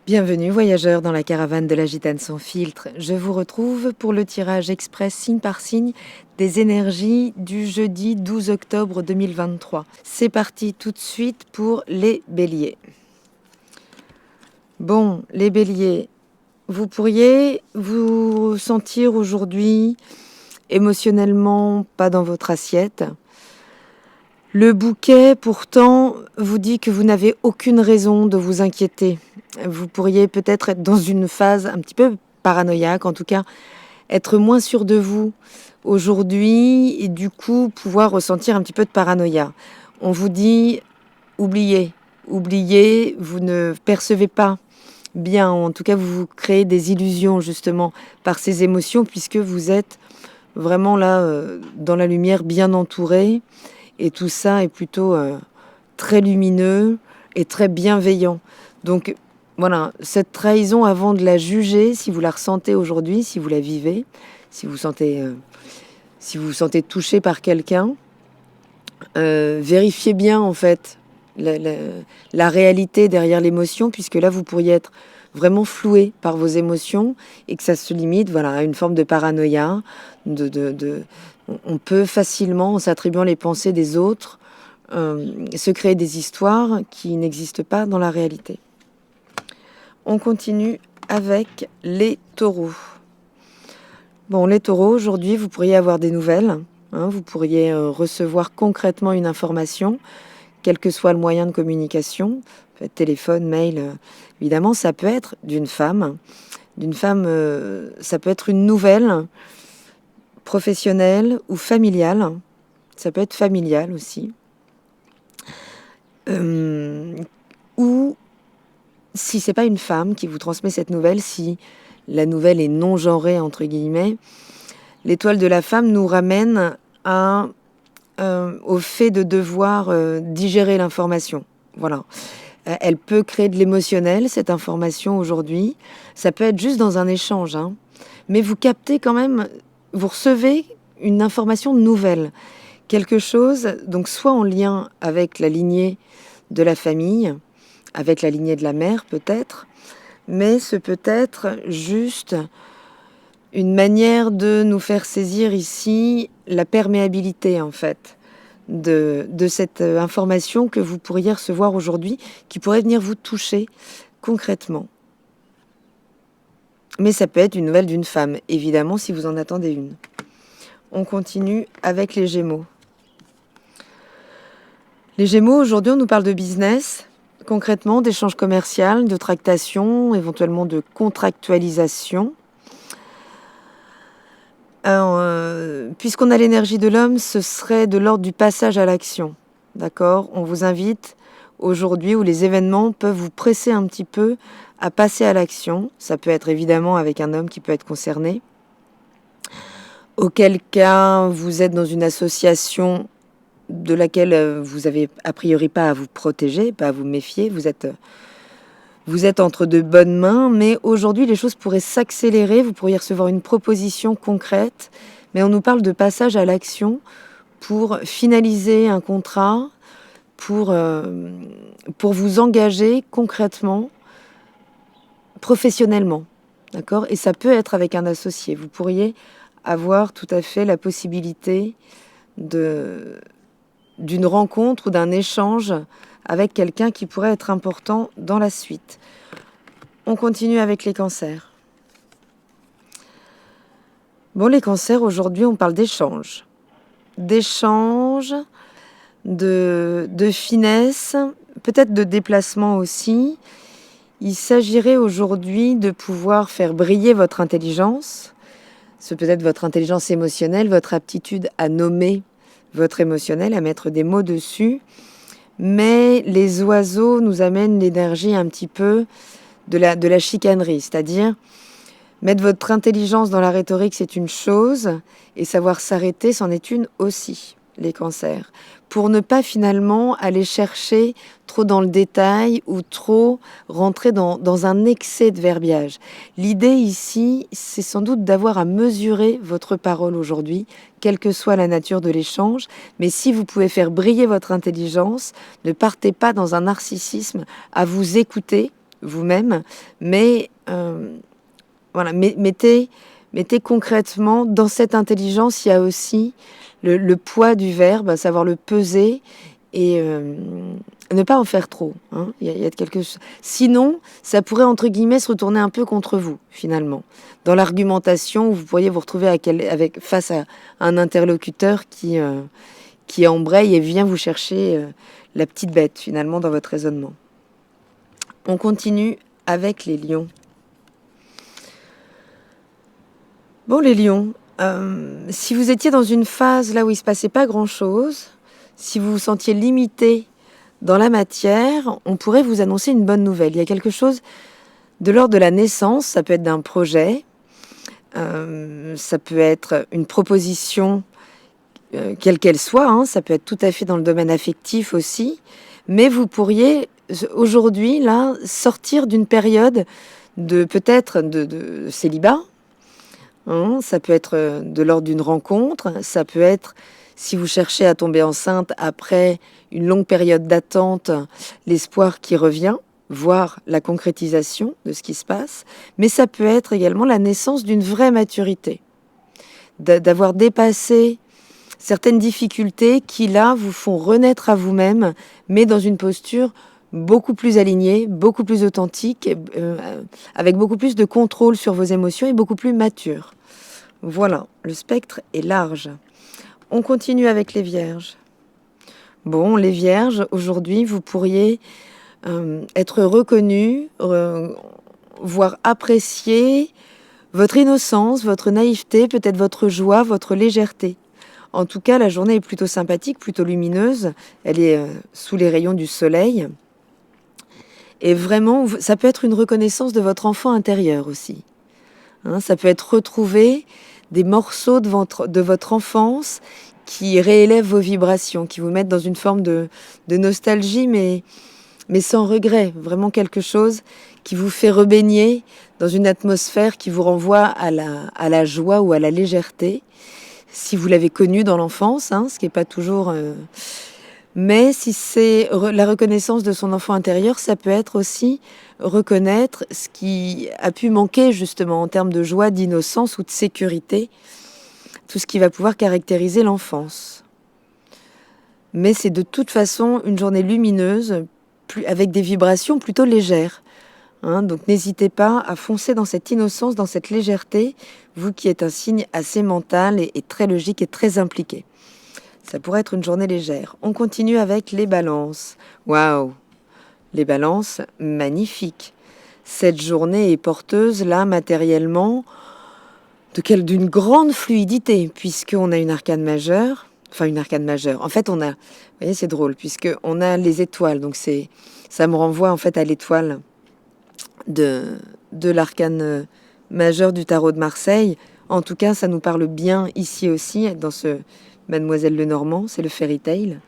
Bienvenue voyageurs dans la caravane de la Gitane sans filtre. Je vous retrouve pour le tirage express signe par signe des énergies du jeudi 12 octobre 2023. C'est parti tout de suite pour les béliers. Bon, les béliers, vous pourriez vous sentir aujourd'hui émotionnellement pas dans votre assiette. Le bouquet, pourtant, vous dit que vous n'avez aucune raison de vous inquiéter. Vous pourriez peut-être être dans une phase un petit peu paranoïaque, en tout cas, être moins sûr de vous aujourd'hui et du coup pouvoir ressentir un petit peu de paranoïa. On vous dit, oubliez, vous ne percevez pas bien, en tout cas, vous vous créez des illusions justement par ces émotions puisque vous êtes vraiment là dans la lumière, bien entouré. Et tout ça est plutôt très lumineux et très bienveillant. Donc voilà, cette trahison, avant de la juger, si vous la ressentez aujourd'hui, si vous la vivez, si vous vous sentez touché par quelqu'un, vérifiez bien en fait la réalité derrière l'émotion, puisque là vous pourriez être vraiment floué par vos émotions et que ça se limite à une forme de paranoïa, on peut facilement, en s'attribuant les pensées des autres, se créer des histoires qui n'existent pas dans la réalité. On continue avec les taureaux. Bon, les taureaux, aujourd'hui, vous pourriez avoir des nouvelles. Vous pourriez recevoir concrètement une information, quel que soit le moyen de communication, peut-être téléphone, mail, évidemment, ça peut être d'une femme. Ça peut être une nouvelle professionnelle ou familiale. Ça peut être familial aussi. Ou si c'est pas une femme qui vous transmet cette nouvelle, si la nouvelle est non genrée entre guillemets, l'étoile de la femme nous ramène au fait de devoir digérer l'information. Voilà. Elle peut créer de l'émotionnel, cette information aujourd'hui. Ça peut être juste dans un échange, mais vous captez quand même, vous recevez une information nouvelle. Quelque chose, donc soit en lien avec la lignée de la famille, avec la lignée de la mère peut-être, mais ce peut être juste une manière de nous faire saisir ici la perméabilité en fait de cette information que vous pourriez recevoir aujourd'hui, qui pourrait venir vous toucher concrètement. Mais ça peut être une nouvelle d'une femme, évidemment, si vous en attendez une. On continue avec les Gémeaux. Les Gémeaux, aujourd'hui, on nous parle de business, concrètement, d'échanges commerciaux, de tractation, éventuellement de contractualisation. Puisqu'on a l'énergie de l'homme, ce serait de l'ordre du passage à l'action. D'accord ? On vous invite aujourd'hui, où les événements peuvent vous presser un petit peu à passer à l'action. Ça peut être évidemment avec un homme qui peut être concerné. Auquel cas, vous êtes dans une association de laquelle vous avez a priori pas à vous protéger, pas à vous méfier. Vous êtes entre de bonnes mains, mais aujourd'hui, les choses pourraient s'accélérer. Vous pourriez recevoir une proposition concrète, mais on nous parle de passage à l'action pour finaliser un contrat, pour vous engager concrètement, professionnellement. D'accord ? Et ça peut être avec un associé. Vous pourriez avoir tout à fait la possibilité d'une rencontre ou d'un échange avec quelqu'un qui pourrait être important dans la suite. On continue avec les cancers. Bon, les cancers, aujourd'hui, on parle d'échange. D'échange, de finesse, peut-être de déplacement aussi. Il s'agirait aujourd'hui de pouvoir faire briller votre intelligence. C'est peut-être votre intelligence émotionnelle, votre aptitude à nommer votre émotionnel, à mettre des mots dessus. Mais les oiseaux nous amènent l'énergie un petit peu de la chicanerie, c'est-à-dire mettre votre intelligence dans la rhétorique, c'est une chose, et savoir s'arrêter, c'en est une aussi. les cancers, pour ne pas finalement aller chercher trop dans le détail ou trop rentrer dans un excès de verbiage. L'idée ici, c'est sans doute d'avoir à mesurer votre parole aujourd'hui, quelle que soit la nature de l'échange, mais si vous pouvez faire briller votre intelligence, ne partez pas dans un narcissisme à vous écouter vous-même, mais voilà, mettez concrètement dans cette intelligence, il y a aussi le poids du verbe, savoir le peser et ne pas en faire trop. Hein. Il y a quelque chose. Sinon, ça pourrait entre guillemets se retourner un peu contre vous finalement. Dans l'argumentation, vous pourriez vous retrouver face à un interlocuteur qui embraye et vient vous chercher la petite bête finalement dans votre raisonnement. On continue avec les lions. Bon, les lions, si vous étiez dans une phase là où il ne se passait pas grand-chose, si vous vous sentiez limité dans la matière, on pourrait vous annoncer une bonne nouvelle. Il y a quelque chose de l'ordre de la naissance, ça peut être d'un projet, ça peut être une proposition, quelle qu'elle soit, hein, ça peut être tout à fait dans le domaine affectif aussi, mais vous pourriez aujourd'hui là sortir d'une période de peut-être de célibat. Ça peut être de l'ordre d'une rencontre, ça peut être, si vous cherchez à tomber enceinte après une longue période d'attente, l'espoir qui revient, voire la concrétisation de ce qui se passe, mais ça peut être également la naissance d'une vraie maturité, d'avoir dépassé certaines difficultés qui, là, vous font renaître à vous-même, mais dans une posture beaucoup plus alignée, beaucoup plus authentique, avec beaucoup plus de contrôle sur vos émotions et beaucoup plus mature. Voilà, le spectre est large. On continue avec les vierges. Bon, les vierges, aujourd'hui, vous pourriez être reconnus, voire apprécier votre innocence, votre naïveté, peut-être votre joie, votre légèreté. En tout cas, la journée est plutôt sympathique, plutôt lumineuse. Elle est sous les rayons du soleil. Et vraiment, ça peut être une reconnaissance de votre enfant intérieur aussi. Hein, ça peut être retrouver des morceaux de votre enfance qui réélèvent vos vibrations, qui vous mettent dans une forme de nostalgie, mais sans regret. Vraiment quelque chose qui vous fait rebaigner dans une atmosphère qui vous renvoie à la joie ou à la légèreté. Si vous l'avez connu dans l'enfance, hein, ce qui n'est pas toujours... Mais si c'est la reconnaissance de son enfant intérieur, ça peut être aussi reconnaître ce qui a pu manquer justement en termes de joie, d'innocence ou de sécurité, tout ce qui va pouvoir caractériser l'enfance. Mais c'est de toute façon une journée lumineuse, avec des vibrations plutôt légères. Hein, donc n'hésitez pas à foncer dans cette innocence, dans cette légèreté, vous qui êtes un signe assez mental et très logique et très impliqué. Ça pourrait être une journée légère. On continue avec les balances. Waouh! Les balances, magnifiques. Cette journée est porteuse, là, matériellement, d'une grande fluidité, puisqu'on a une arcane majeure. Enfin, une arcane majeure. En fait, on a... Vous voyez, c'est drôle, puisqu'on a les étoiles. Donc, ça me renvoie, en fait, à l'étoile de l'arcane majeur du tarot de Marseille. En tout cas, ça nous parle bien ici aussi, dans ce... Mademoiselle Lenormand, c'est le fairy tale,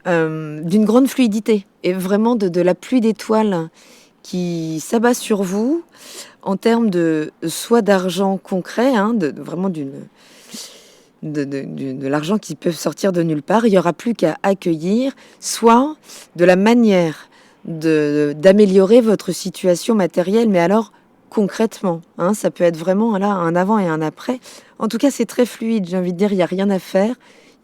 d'une grande fluidité et vraiment de la pluie d'étoiles qui s'abat sur vous en termes de soit d'argent concret, hein, vraiment de l'argent qui peut sortir de nulle part, il n'y aura plus qu'à accueillir, soit de la manière d'améliorer votre situation matérielle, mais alors concrètement, hein, ça peut être vraiment là un avant et un après. En tout cas, c'est très fluide, j'ai envie de dire, il n'y a rien à faire,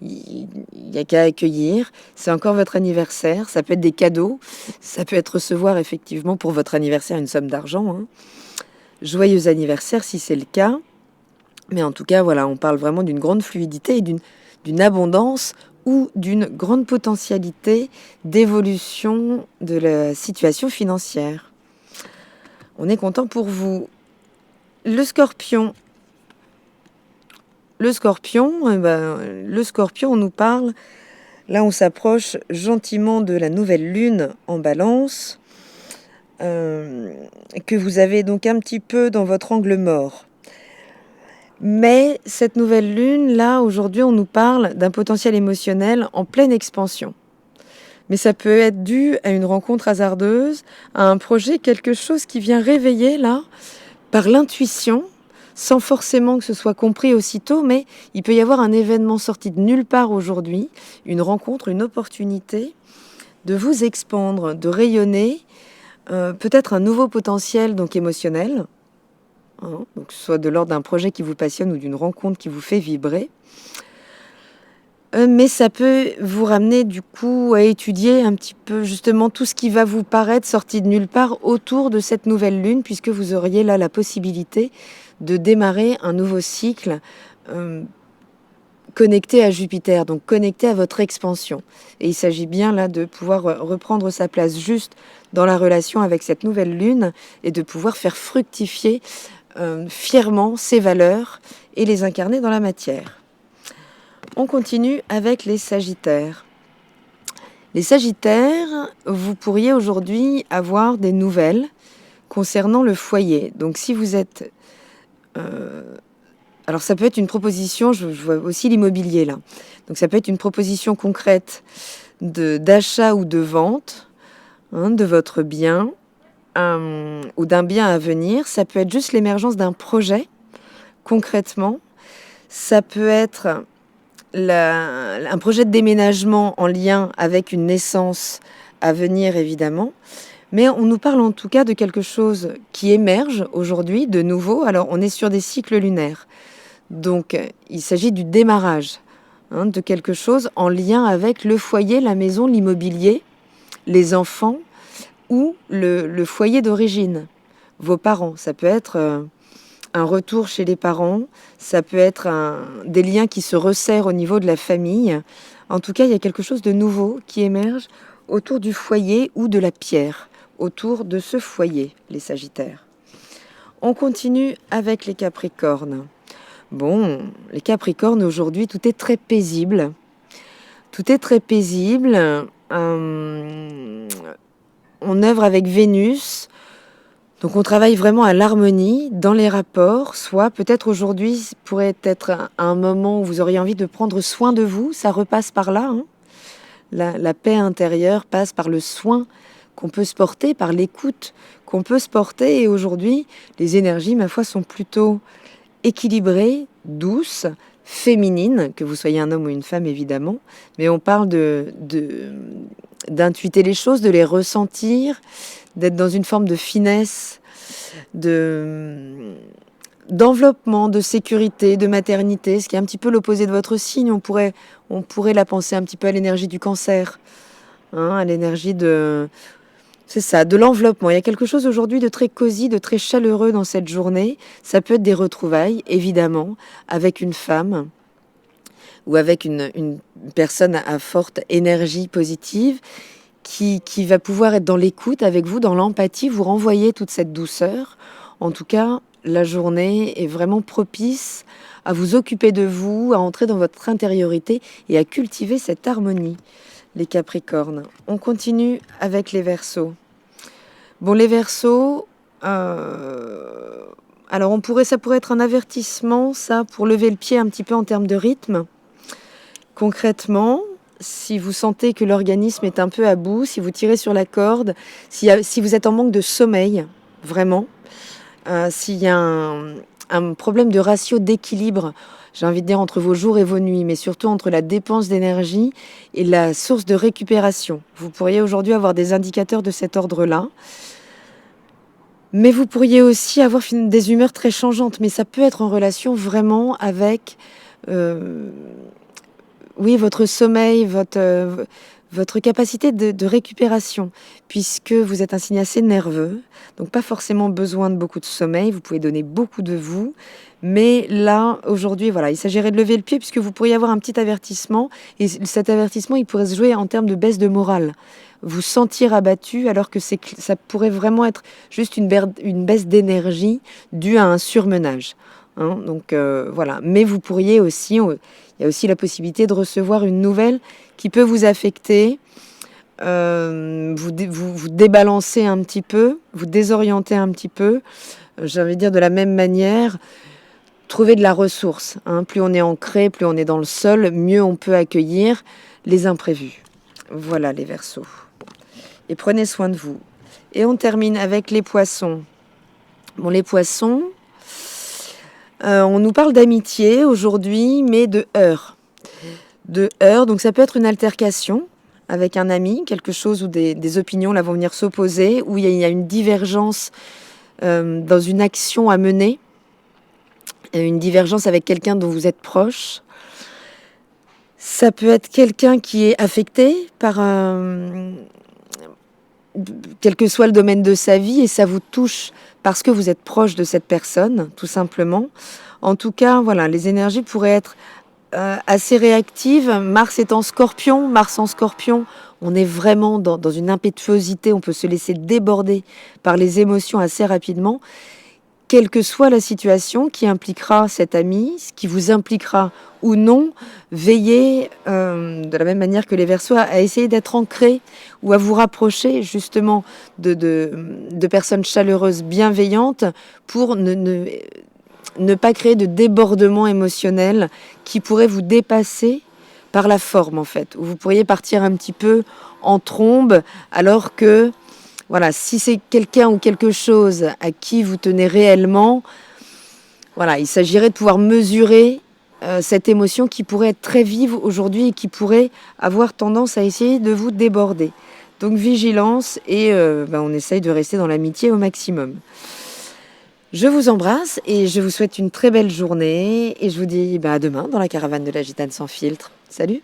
il n'y a qu'à accueillir. C'est encore votre anniversaire, ça peut être des cadeaux, ça peut être recevoir effectivement pour votre anniversaire une somme d'argent. Hein. Joyeux anniversaire si c'est le cas. Mais en tout cas, voilà, on parle vraiment d'une grande fluidité et d'une abondance ou d'une grande potentialité d'évolution de la situation financière. On est content pour vous. Le scorpion, on nous parle, là on s'approche gentiment de la nouvelle lune en balance, que vous avez donc un petit peu dans votre angle mort. Mais cette nouvelle lune, là, aujourd'hui, on nous parle d'un potentiel émotionnel en pleine expansion. Mais ça peut être dû à une rencontre hasardeuse, à un projet, quelque chose qui vient réveiller, là, par l'intuition, sans forcément que ce soit compris aussitôt, mais il peut y avoir un événement sorti de nulle part aujourd'hui, une rencontre, une opportunité de vous expandre, de rayonner, peut-être un nouveau potentiel donc émotionnel, hein, donc que ce soit de l'ordre d'un projet qui vous passionne ou d'une rencontre qui vous fait vibrer. Mais ça peut vous ramener du coup à étudier un petit peu justement tout ce qui va vous paraître sorti de nulle part autour de cette nouvelle lune, puisque vous auriez là la possibilité de démarrer un nouveau cycle connecté à Jupiter, donc connecté à votre expansion. Et il s'agit bien là de pouvoir reprendre sa place juste dans la relation avec cette nouvelle lune et de pouvoir faire fructifier fièrement ses valeurs et les incarner dans la matière. On continue avec les Sagittaires. Les Sagittaires, vous pourriez aujourd'hui avoir des nouvelles concernant le foyer. Donc si vous êtes... alors ça peut être une proposition, je vois aussi l'immobilier là. Donc ça peut être une proposition concrète d'achat ou de vente de votre bien ou d'un bien à venir. Ça peut être juste l'émergence d'un projet, concrètement. Ça peut être un projet de déménagement en lien avec une naissance à venir, évidemment. Mais on nous parle en tout cas de quelque chose qui émerge aujourd'hui, de nouveau. Alors, on est sur des cycles lunaires. Donc, il s'agit du démarrage de quelque chose en lien avec le foyer, la maison, l'immobilier, les enfants ou le foyer d'origine, vos parents. Ça peut être... un retour chez les parents, ça peut être des liens qui se resserrent au niveau de la famille. En tout cas, il y a quelque chose de nouveau qui émerge autour du foyer ou de la pierre, autour de ce foyer, les Sagittaires. On continue avec les Capricornes. Bon, les Capricornes, aujourd'hui, tout est très paisible. Tout est très paisible. On œuvre avec Vénus. Donc on travaille vraiment à l'harmonie dans les rapports, soit peut-être aujourd'hui pourrait être un moment où vous auriez envie de prendre soin de vous, ça repasse par là. La paix intérieure passe par le soin qu'on peut se porter, par l'écoute qu'on peut se porter. Et aujourd'hui, les énergies, ma foi, sont plutôt équilibrées, douces, féminines, que vous soyez un homme ou une femme évidemment. Mais on parle d'intuiter les choses, de les ressentir, d'être dans une forme de finesse, d'enveloppement, de sécurité, de maternité, ce qui est un petit peu l'opposé de votre signe. On pourrait la penser un petit peu à l'énergie du cancer, à l'énergie c'est ça, de l'enveloppement. Il y a quelque chose aujourd'hui de très cosy, de très chaleureux dans cette journée. Ça peut être des retrouvailles, évidemment, avec une femme ou avec une personne à forte énergie positive, qui va pouvoir être dans l'écoute avec vous, dans l'empathie, vous renvoyer toute cette douceur. En tout cas, la journée est vraiment propice à vous occuper de vous, à entrer dans votre intériorité et à cultiver cette harmonie, les Capricornes. On continue avec les Verseaux. Bon, les Verseaux, alors ça pourrait être un avertissement, ça, pour lever le pied un petit peu en termes de rythme. Concrètement, si vous sentez que l'organisme est un peu à bout, si vous tirez sur la corde, si vous êtes en manque de sommeil, vraiment, s'il y a un problème de ratio d'équilibre, j'ai envie de dire entre vos jours et vos nuits, mais surtout entre la dépense d'énergie et la source de récupération. Vous pourriez aujourd'hui avoir des indicateurs de cet ordre-là. Mais vous pourriez aussi avoir des humeurs très changeantes, mais ça peut être en relation vraiment avec... oui, votre sommeil, votre capacité de récupération, puisque vous êtes un signe assez nerveux, donc pas forcément besoin de beaucoup de sommeil, vous pouvez donner beaucoup de vous, mais là, aujourd'hui, voilà, il s'agirait de lever le pied, puisque vous pourriez avoir un petit avertissement, et cet avertissement, il pourrait se jouer en termes de baisse de morale, vous sentir abattu, alors que ça pourrait vraiment être juste une baisse d'énergie due à un surmenage. Donc voilà, mais vous pourriez aussi... Il y a aussi la possibilité de recevoir une nouvelle qui peut vous affecter, vous débalancer un petit peu, vous désorienter un petit peu. J'ai envie de dire de la même manière, trouver de la ressource. Hein. Plus on est ancré, plus on est dans le sol, mieux on peut accueillir les imprévus. Voilà les Verseaux. Et prenez soin de vous. Et on termine avec les Poissons. Bon, les Poissons, on nous parle d'amitié aujourd'hui, mais de heurts. De heurts, donc ça peut être une altercation avec un ami, quelque chose où des opinions là vont venir s'opposer, où il y a une divergence dans une action à mener, une divergence avec quelqu'un dont vous êtes proche. Ça peut être quelqu'un qui est affecté par quel que soit le domaine de sa vie, et ça vous touche parce que vous êtes proche de cette personne, tout simplement. En tout cas, voilà, les énergies pourraient être assez réactives. Mars est en Scorpion. Mars en Scorpion, on est vraiment dans une impétuosité. On peut se laisser déborder par les émotions assez rapidement. Quelle que soit la situation qui impliquera cet ami, ce qui vous impliquera ou non, veillez de la même manière que les Verseaux à essayer d'être ancré ou à vous rapprocher justement de personnes chaleureuses, bienveillantes pour ne pas créer de débordement émotionnel qui pourrait vous dépasser par la forme en fait, où vous pourriez partir un petit peu en trombe alors que voilà, si c'est quelqu'un ou quelque chose à qui vous tenez réellement, voilà, il s'agirait de pouvoir mesurer cette émotion qui pourrait être très vive aujourd'hui et qui pourrait avoir tendance à essayer de vous déborder. Donc vigilance et on essaye de rester dans l'amitié au maximum. Je vous embrasse et je vous souhaite une très belle journée et je vous dis à demain dans la caravane de la Gitane sans filtre. Salut!